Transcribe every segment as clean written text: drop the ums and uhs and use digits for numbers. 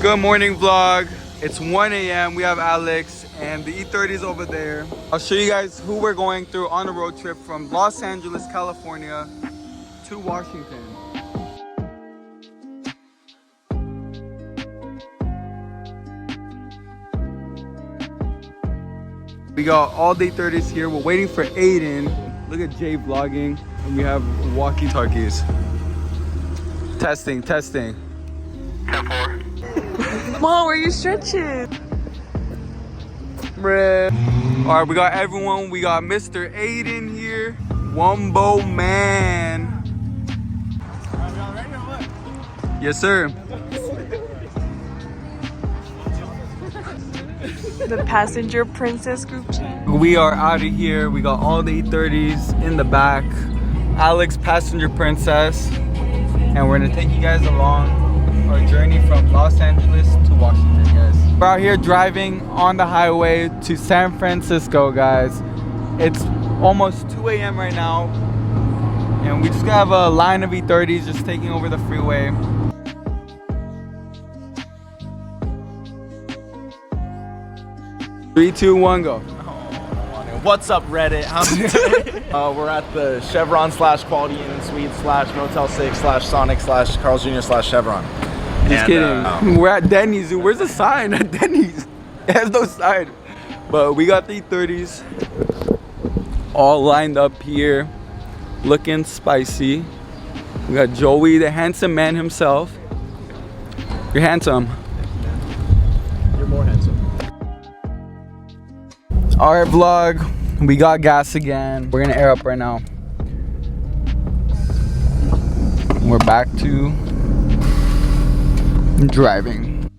Good morning vlog. It's 1 a.m. We have Alex and the E30 is over there. I'll show you guys who we're going through on a road trip from Los Angeles, California to Washington. We got all the E30s here. We're waiting for Aiden. Look at Jay vlogging. And we have walkie-talkies. Testing. 10-4. Mom, where are you stretching? Alright, we got everyone. We got Mr. Aiden here. Wumbo man. Y'all ready or what? Yes, sir. The passenger princess group chat. We are out of here. We got all the E30s in the back. Alex, passenger princess. And we're gonna take you guys along our journey from Los Angeles to Washington, guys. We're out here driving on the highway to San Francisco, guys. It's almost 2 a.m. right now. And we just have a line of E30s just taking over the freeway. Three, two, one, go. What's up, Reddit? How's it today? We're at the Chevron / Quality Inn and Suite / Motel 6 / Sonic / Carl's Jr. / Chevron. Just kidding. We're at Denny's, dude. Where's the sign at Denny's? It has no sign. But we got the E30s all lined up here, looking spicy. We got Joey, the handsome man himself. You're handsome. You're more handsome. Alright vlog, we got gas again. We're gonna air up right now. We're back to driving.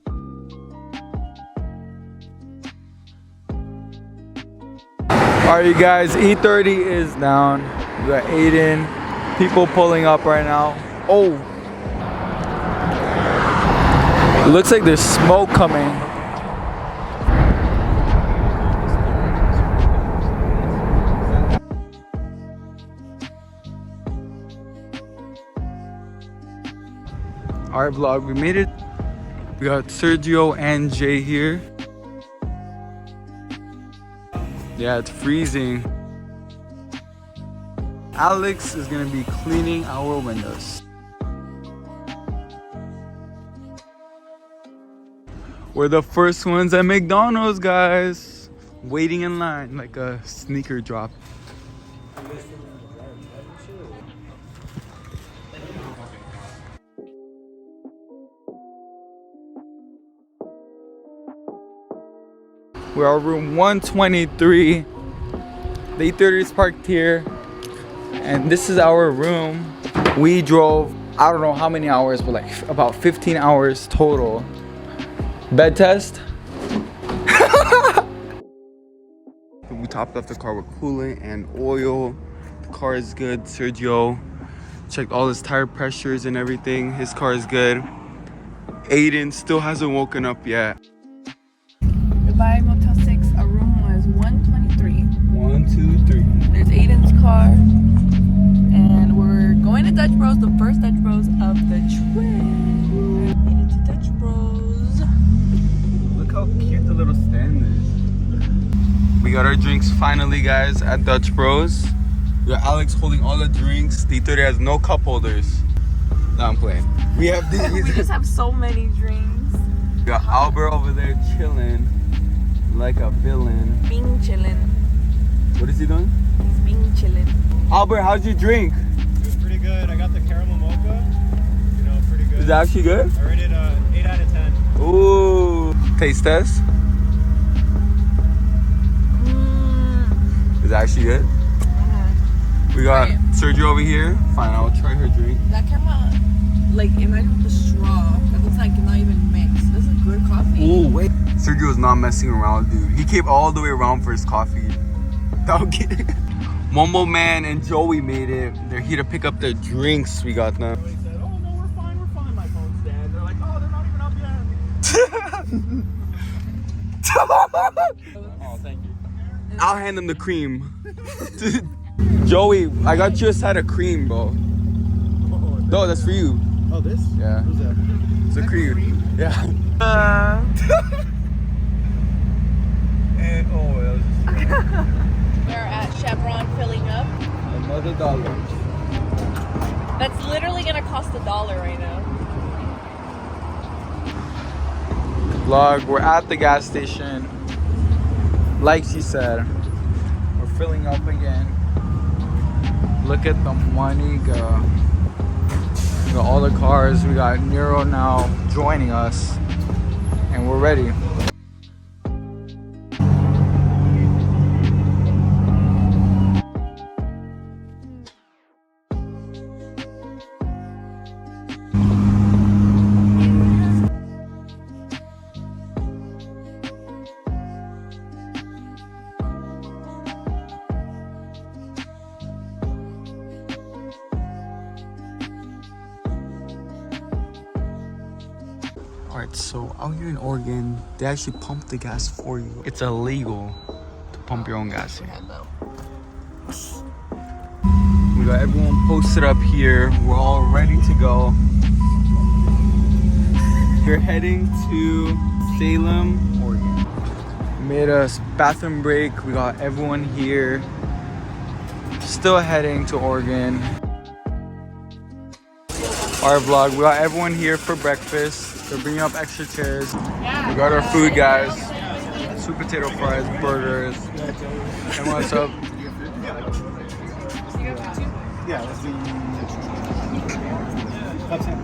Alright you guys, E30 is down. We got Aiden, people pulling up right now. Oh! It looks like there's smoke coming. Alright vlog, we made it. We got Sergio and Jay here. Yeah, it's freezing. Alex is gonna be cleaning our windows. We're the first ones at McDonald's, guys. Waiting in line like a sneaker drop. We're at room 123. The E30 is parked here. And this is our room. We drove, I don't know how many hours, but like about 15 hours total. Bed test. We topped off the car with coolant and oil. The car is good. Sergio checked all his tire pressures and everything. His car is good. Aiden still hasn't woken up yet. Goodbye, Motel 6. Our room was 123. 1, 2, 3. There's Aiden's car. And we're going to Dutch Bros, the first Dutch Bros of the trip. Headed to Dutch Bros. Look how cute the little stand is. We got our drinks finally, guys, at Dutch Bros. We got Alex holding all the drinks. The E30 has no cup holders. No, I'm playing. We have these. We just have so many drinks. We got Albert over there chilling like a villain. Being chillin'. What is he doing? He's being chillin'. Albert, how'd you drink? It was pretty good. I got the caramel mocha. You know, pretty good. Is it actually good? I rated 8 out of 10. Ooh. Taste test. Is it actually good? We got Sergio over here. Fine, I'll try her drink. That caramel, like, imagine with the straw. That looks like not even mixed. This is good coffee. Ooh, wait. Sergio was not messing around, dude. He came all the way around for his coffee. Okay. Momo Man and Joey made it. They're here to pick up their drinks. We got them. They said, oh, no, we're fine. My phone's dead. They're like, oh, they're not even up yet. Oh, thank you. I'll hand them the cream. Joey, I got you a side of cream, bro. No, that's for you. Oh, this? Yeah. Who's that? It's a creed. Yeah. And oh, that was just We're at Chevron filling up. another dollar. That's literally gonna cost $1 right now. Vlog, we're at the gas station. Like she said, we're filling up again. Look at the money go. We got all the cars. We got Nero now joining us, and we're ready. Alright, so out here in Oregon, they actually pump the gas for you. It's illegal to pump your own gas here. We got everyone posted up here. We're all ready to go. We're heading to Salem, Oregon. We made a bathroom break. We got everyone here. Still heading to Oregon. Our vlog, we got everyone here for breakfast. They're bringing up extra chairs. We got our food, guys. Sweet potato fries, burgers. And what's up? Yeah, let's do Sandwich. Okay. I'm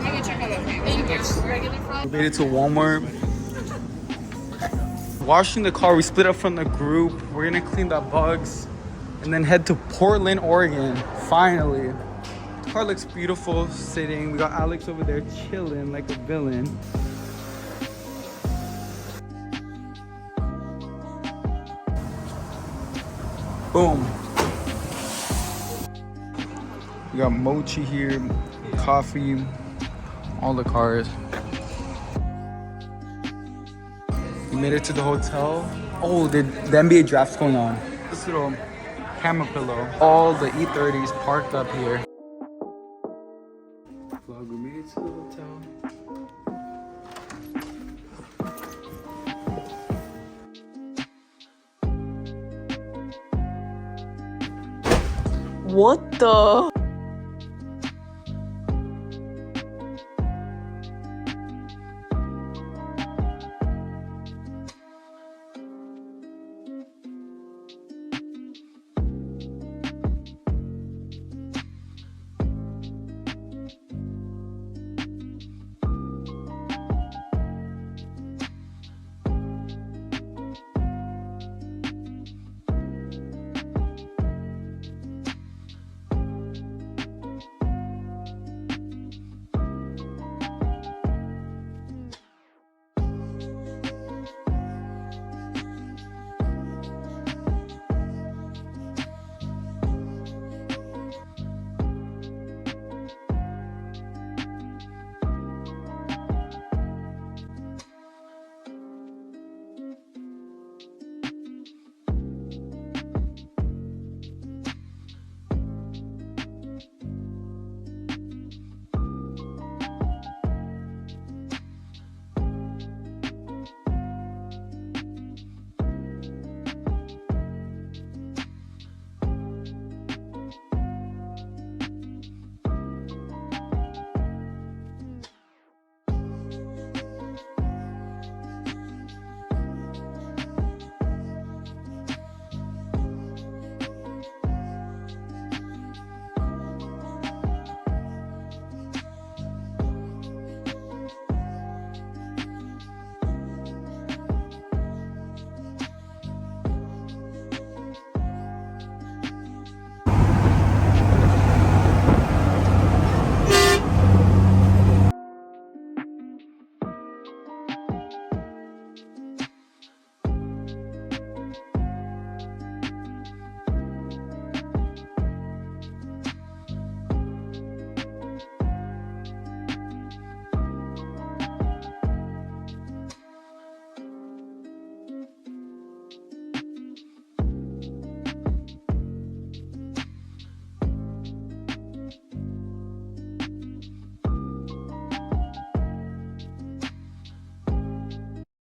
gonna check out that for you. Thank you. Regular fries. We made it to Walmart. Washing the car, we split up from the group. We're gonna clean the bugs and then head to Portland, Oregon. Finally. The car looks beautiful sitting. We got Alex over there chilling like a villain. Boom. We got mochi here, coffee, all the cars. We made it to the hotel. Oh, the NBA draft's going on. This little camera pillow. All the E30s parked up here. Vlog, we made it to the hotel. What the?